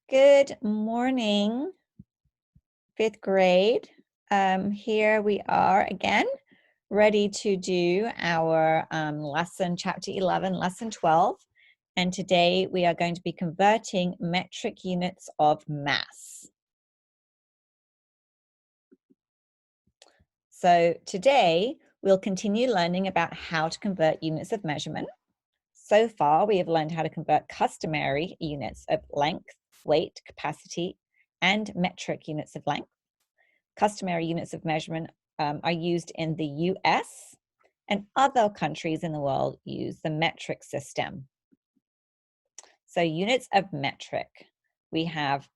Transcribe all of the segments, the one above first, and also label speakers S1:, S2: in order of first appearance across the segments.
S1: Good morning, fifth grade. Here we are again, ready to do our lesson, chapter 11, lesson 12. And today we are going to be converting metric units of mass. So today we'll continue learning about how to convert units of measurement. So far, we have learned how to convert customary units of length, weight, capacity, and metric units of length. Customary units of measurement are used in the US, and other countries in the world use the metric system. So units of metric, we have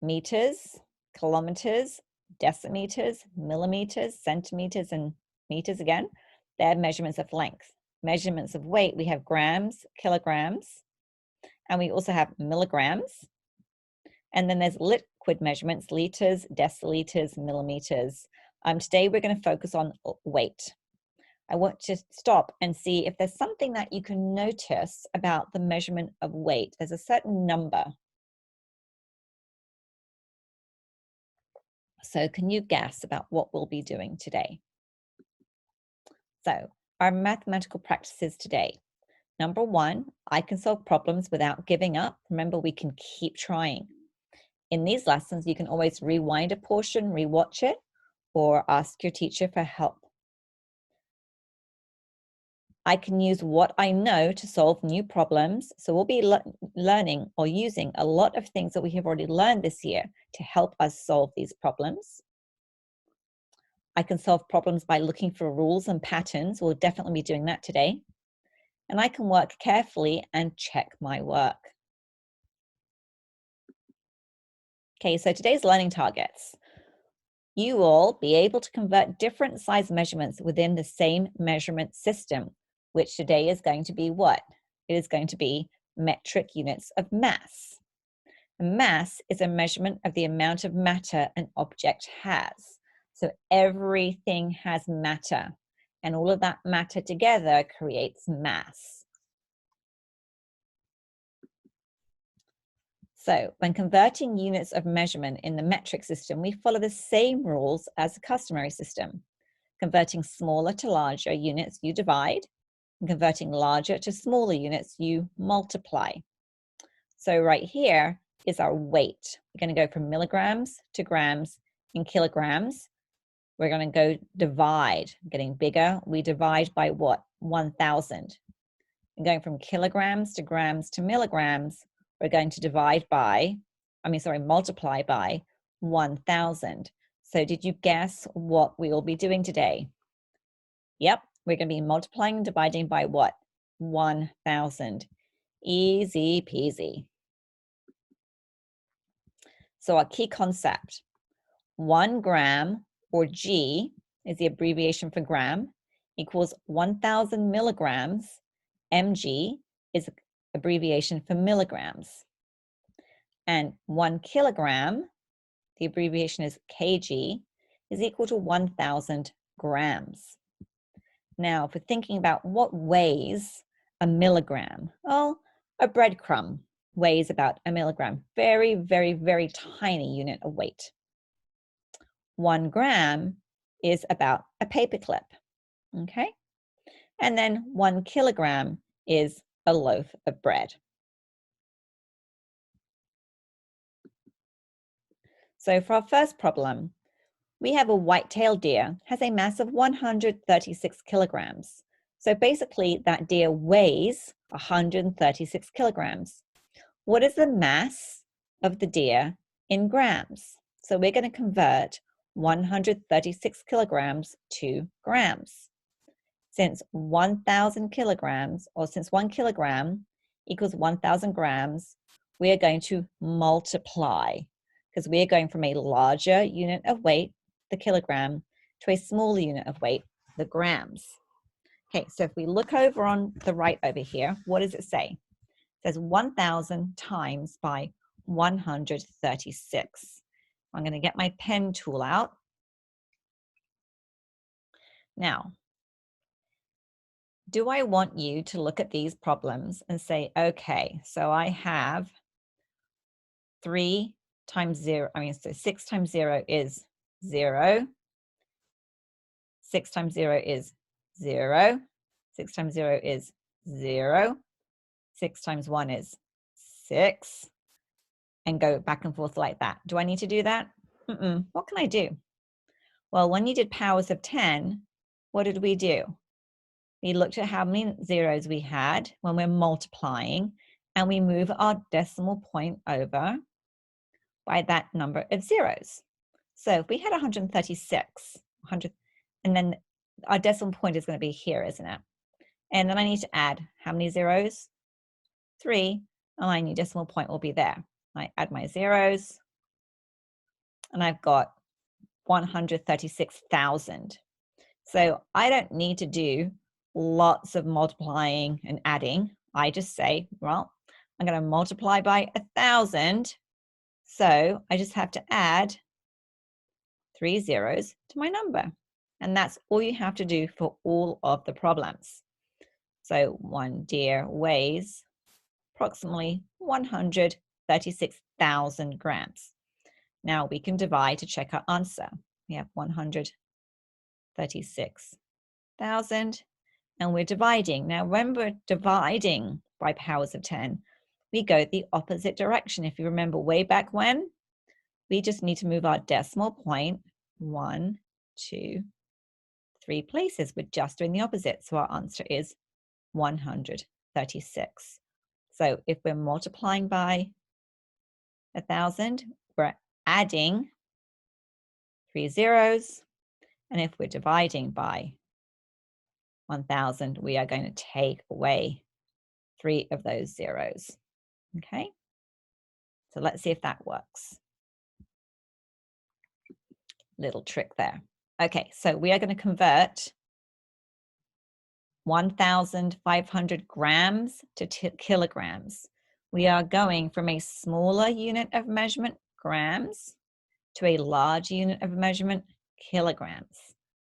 S1: meters, kilometers, decimeters, millimeters, centimeters, and meters again. They're measurements of length. Measurements of weight, we have grams, kilograms, and we also have milligrams. And then there's liquid measurements, liters, deciliters, millimeters. Today we're going to focus on weight. I want to stop and see if there's something that you can notice about the measurement of weight. There's a certain number. So can you guess about what we'll be doing today? So our mathematical practices today. Number one, I can solve problems without giving up. Remember, we can keep trying. In these lessons, you can always rewind a portion, rewatch it, or ask your teacher for help. I can use what I know to solve new problems. So we'll be learning or using a lot of things that we have already learned this year to help us solve these problems. I can solve problems by looking for rules and patterns. We'll definitely be doing that today. And I can work carefully and check my work. Okay, so today's learning targets. You will be able to convert different size measurements within the same measurement system, which today is going to be what? It is going to be metric units of mass. Mass is a measurement of the amount of matter an object has. So everything has matter, and all of that matter together creates mass. So when converting units of measurement in the metric system, we follow the same rules as the customary system. Converting smaller to larger units, you divide, and converting larger to smaller units, you multiply. So right here is our weight. We're going to go from milligrams to grams and kilograms. We're going to go divide. Getting bigger, we divide by what? 1,000. And going from kilograms to grams to milligrams, we're going to multiply by 1,000. So did you guess what we will be doing today? Yep, we're going to be multiplying and dividing by what? 1,000. Easy peasy. So our key concept, 1 gram, or G, is the abbreviation for gram, equals 1,000 milligrams. Mg is abbreviation for milligrams. And 1 kilogram, the abbreviation is kg, is equal to 1,000 grams. Now, if we're thinking about what weighs a milligram, well, a breadcrumb weighs about a milligram. Very, very, very tiny unit of weight. 1 gram is about a paperclip, okay? And then 1 kilogram is a loaf of bread. So for our first problem, we have a white-tailed deer has a mass of 136 kilograms. So basically that deer weighs 136 kilograms. What is the mass of the deer in grams? So we're going to convert 136 kilograms to grams. Since 1,000 kilograms, or since 1 kilogram equals 1,000 grams, we are going to multiply, because we are going from a larger unit of weight, the kilogram, to a smaller unit of weight, the grams. Okay, so if we look over on the right over here, what does it say? It says 1,000 times by 136. I'm going to get my pen tool out. Now, do I want you to look at these problems and say, okay, so I have 3 times 0, so 6 times 0 is 0. 6 times 0 is 0. 6 times 0 is 0. 6 times 1 is 6. And go back and forth like that. Do I need to do that? What can I do? Well, when you did powers of 10, what did we do? We looked at how many zeros we had when we're multiplying, and we move our decimal point over by that number of zeros. So if we had 136, and then our decimal point is going to be here, isn't it? And then I need to add how many zeros? 3, and my new decimal point will be there. I add my zeros, and I've got 136,000. So I don't need to do lots of multiplying and adding. I just say, well, I'm going to multiply by 1,000. So I just have to add 3 zeros to my number. And that's all you have to do for all of the problems. So 1 deer weighs approximately 136,000 grams. Now we can divide to check our answer. We have 136,000, and we're dividing. Now when we're dividing by powers of 10, we go the opposite direction. If you remember way back when, we just need to move our decimal point 1, 2, 3 places. We're just doing the opposite. So our answer is 136. So if we're multiplying by 1,000, we're adding 3 zeros. And if we're dividing by 1,000, we are going to take away 3 of those zeros. Okay? So let's see if that works. Little trick there. Okay, so we are going to convert 1,500 grams to kilograms. We are going from a smaller unit of measurement, grams, to a large unit of measurement, kilograms.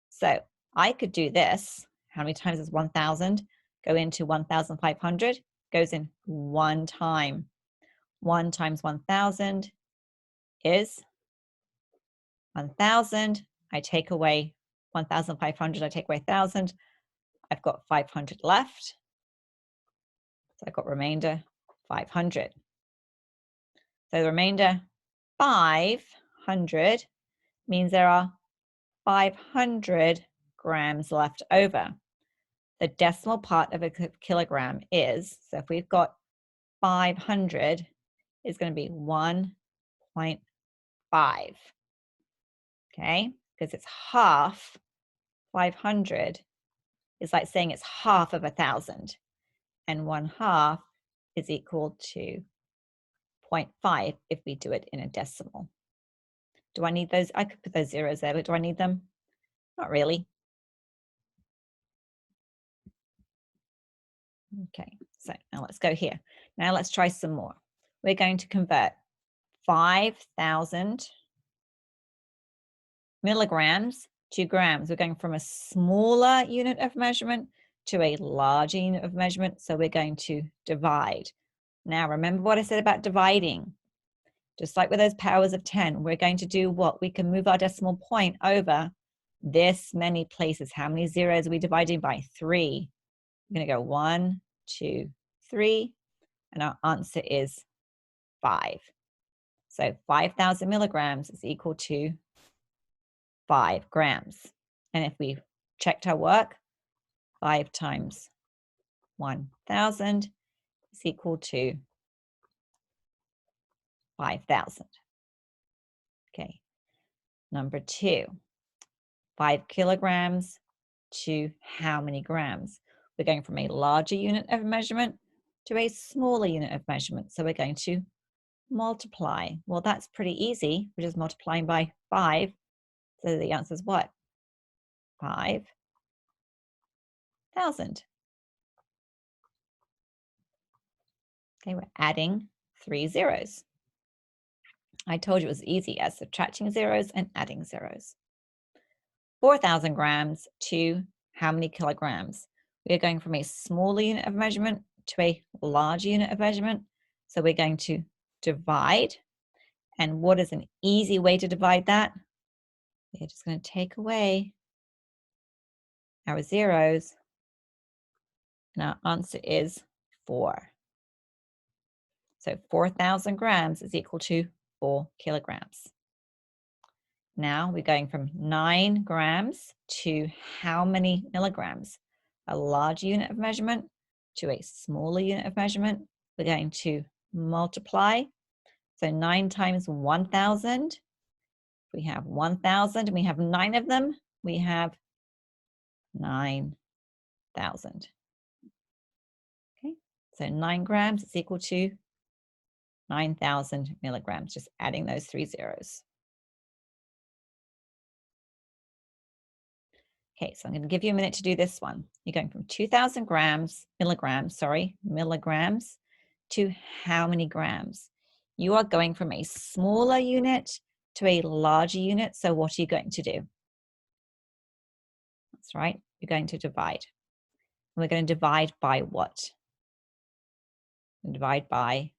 S1: So I could do this. How many times is 1,000? Go into 1,500, goes in 1 time. 1 times 1,000 is 1,000. I take away 1,500, I take away 1,000. I've got 500 left. So I've got remainder 500. So the remainder 500 means there are 500 grams left over. The decimal part of a kilogram is, so if we've got 500, is going to be 1.5. Okay, because it's half. 500 is like saying it's half of 1,000, and 1/2 is equal to 0.5 if we do it in a decimal. Do I need those? I could put those zeros there, but do I need them? Not really. Okay, so now let's go here. Now let's try some more. We're going to convert 5,000 milligrams to grams. We're going from a smaller unit of measurement to a larger unit of measurement, so we're going to divide. Now remember what I said about dividing. Just like with those powers of 10, we're going to do what? We can move our decimal point over this many places. How many zeros are we dividing by? 3. We're going to go 1, 2, 3, and our answer is 5. So 5,000 milligrams is equal to 5 grams. And if we checked our work, 5 times 1,000 is equal to 5,000. Okay, number 2, 5 kilograms to how many grams? We're going from a larger unit of measurement to a smaller unit of measurement. So we're going to multiply. Well, that's pretty easy. We're just multiplying by 5. So the answer is what? 5,000. Okay, we're adding 3 zeros. I told you it was easy as subtracting zeros and adding zeros. 4,000 grams to how many kilograms? We are going from a smaller unit of measurement to a large unit of measurement. So we're going to divide And what is an easy way to divide that? We're just going to take away our zeros, and our answer is 4. So 4,000 grams is equal to 4 kilograms. Now we're going from 9 grams to how many milligrams? A large unit of measurement to a smaller unit of measurement. We're going to multiply. So 9 times 1,000. We have 1,000 and we have 9 of them. We have 9,000. Okay, so 9 grams is equal to 9,000 milligrams, just adding those 3 zeros. Okay, so I'm going to give you a minute to do this one. You're going from 2,000 milligrams to how many grams? You are going from a smaller unit to a larger unit. So what are you going to do? That's right. You're going to divide. And we're going to divide by what? Divide by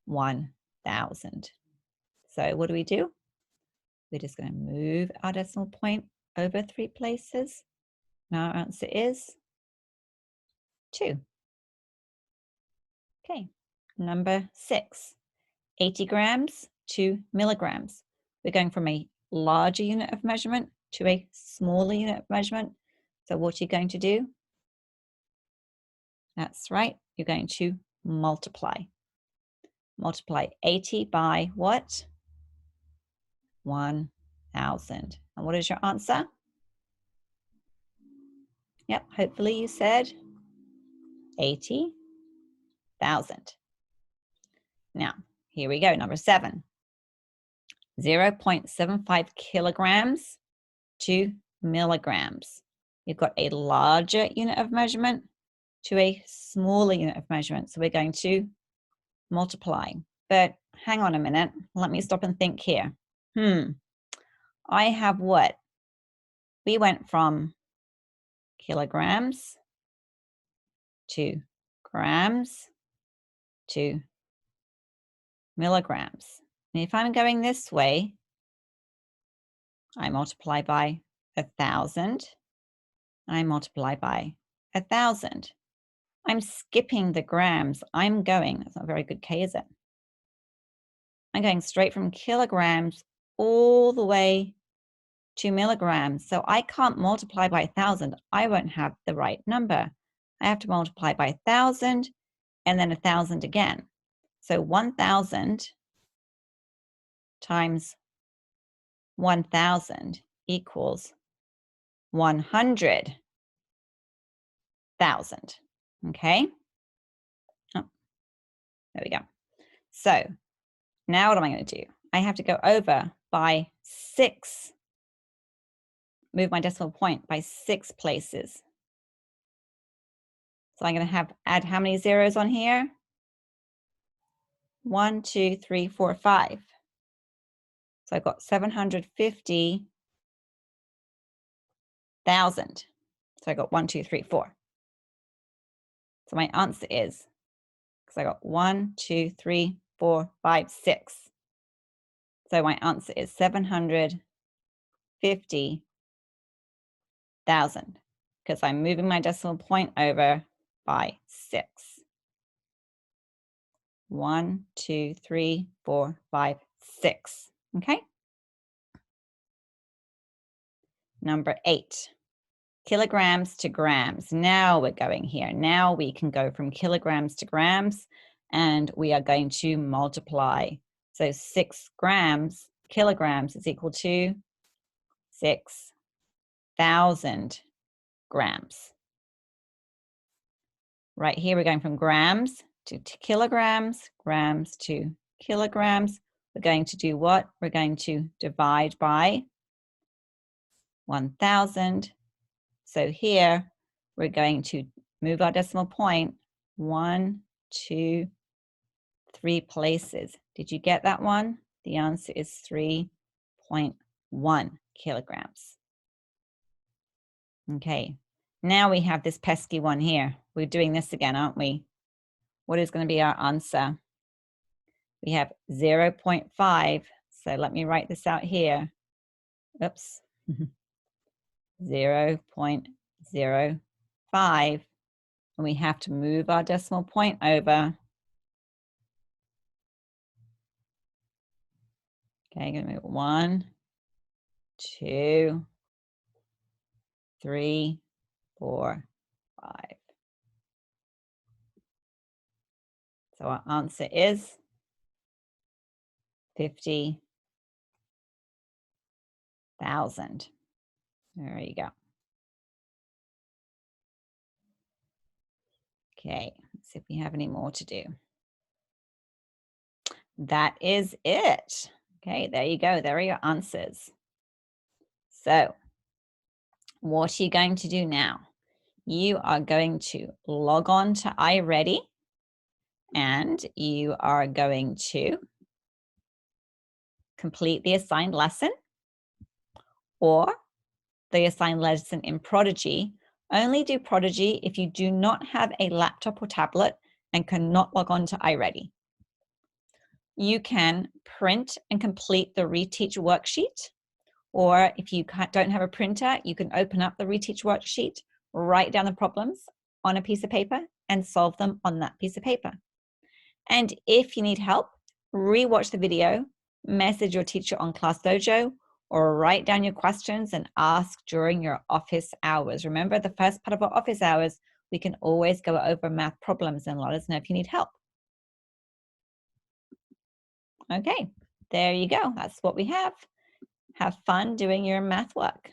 S1: 1,000. So what do? We're just going to move our decimal point over 3 places. Now our answer is 2. Okay, number 6, 80 grams to milligrams. We're going from a larger unit of measurement to a smaller unit of measurement. So what are you going to do? That's right, you're going to multiply. Multiply 80 by what? 1,000. And what is your answer? Yep, hopefully you said 80,000. Now, here we go, number 7. 0.75 kilograms to milligrams. You've got a larger unit of measurement to a smaller unit of measurement. So we're going to multiply. But hang on a minute. Let me stop and think here. I have what? We went from kilograms to grams to milligrams. And if I'm going this way, I multiply by 1,000. I multiply by 1,000. I'm skipping the grams. I'm going, that's not very good K, is it? I'm going straight from kilograms all the way to milligrams. So I can't multiply by 1,000. I won't have the right number. I have to multiply by 1,000 and then 1,000 again. So 1,000 times 1,000 equals 100,000. Okay. Oh, there we go. So now what am I going to do? I have to go over by 6, move my decimal point by 6 places. So I'm going to add how many zeros on here? 1, 2, 3, 4, 5. So I've got 750,000. So I got 1, 2, 3, 4. So my answer is, because I got 1, 2, 3, 4, 5, 6. So my answer is 750,000 because I'm moving my decimal point over by 6. 1, 2, 3, 4, 5, 6. Okay. Number 8, kilograms to grams. Now we're going here. Now we can go from kilograms to grams, and we are going to multiply. So 6 kilograms is equal to 6,000 grams. Right here, we're going from grams to kilograms, grams to kilograms. We're going to do what? We're going to divide by 1,000. So here, we're going to move our decimal point 1, 2, 3 places. Did you get that one? The answer is 3.1 kilograms. Okay, now we have this pesky one here. We're doing this again, aren't we? What is going to be our answer? We have 0.5. So let me write this out here. Oops. 0.05. And we have to move our decimal point over. Okay, gonna move 1, 2, 3, 4, 5. So our answer is 50,000. There you go. Okay, let's see if we have any more to do. That is it. Okay, there you go. There are your answers. So what are you going to do now? You are going to log on to iReady and you are going to complete the assigned lesson or the assigned lesson in Prodigy. Only do Prodigy if you do not have a laptop or tablet and cannot log on to iReady. You can print and complete the reteach worksheet, or if you don't have a printer, you can open up the reteach worksheet, write down the problems on a piece of paper and solve them on that piece of paper. And if you need help, rewatch the video, message your teacher on Class Dojo, or write down your questions and ask during your office hours. Remember, the first part of our office hours, we can always go over math problems and let us know if you need help. Okay, there you go. That's what we have. Have fun doing your math work.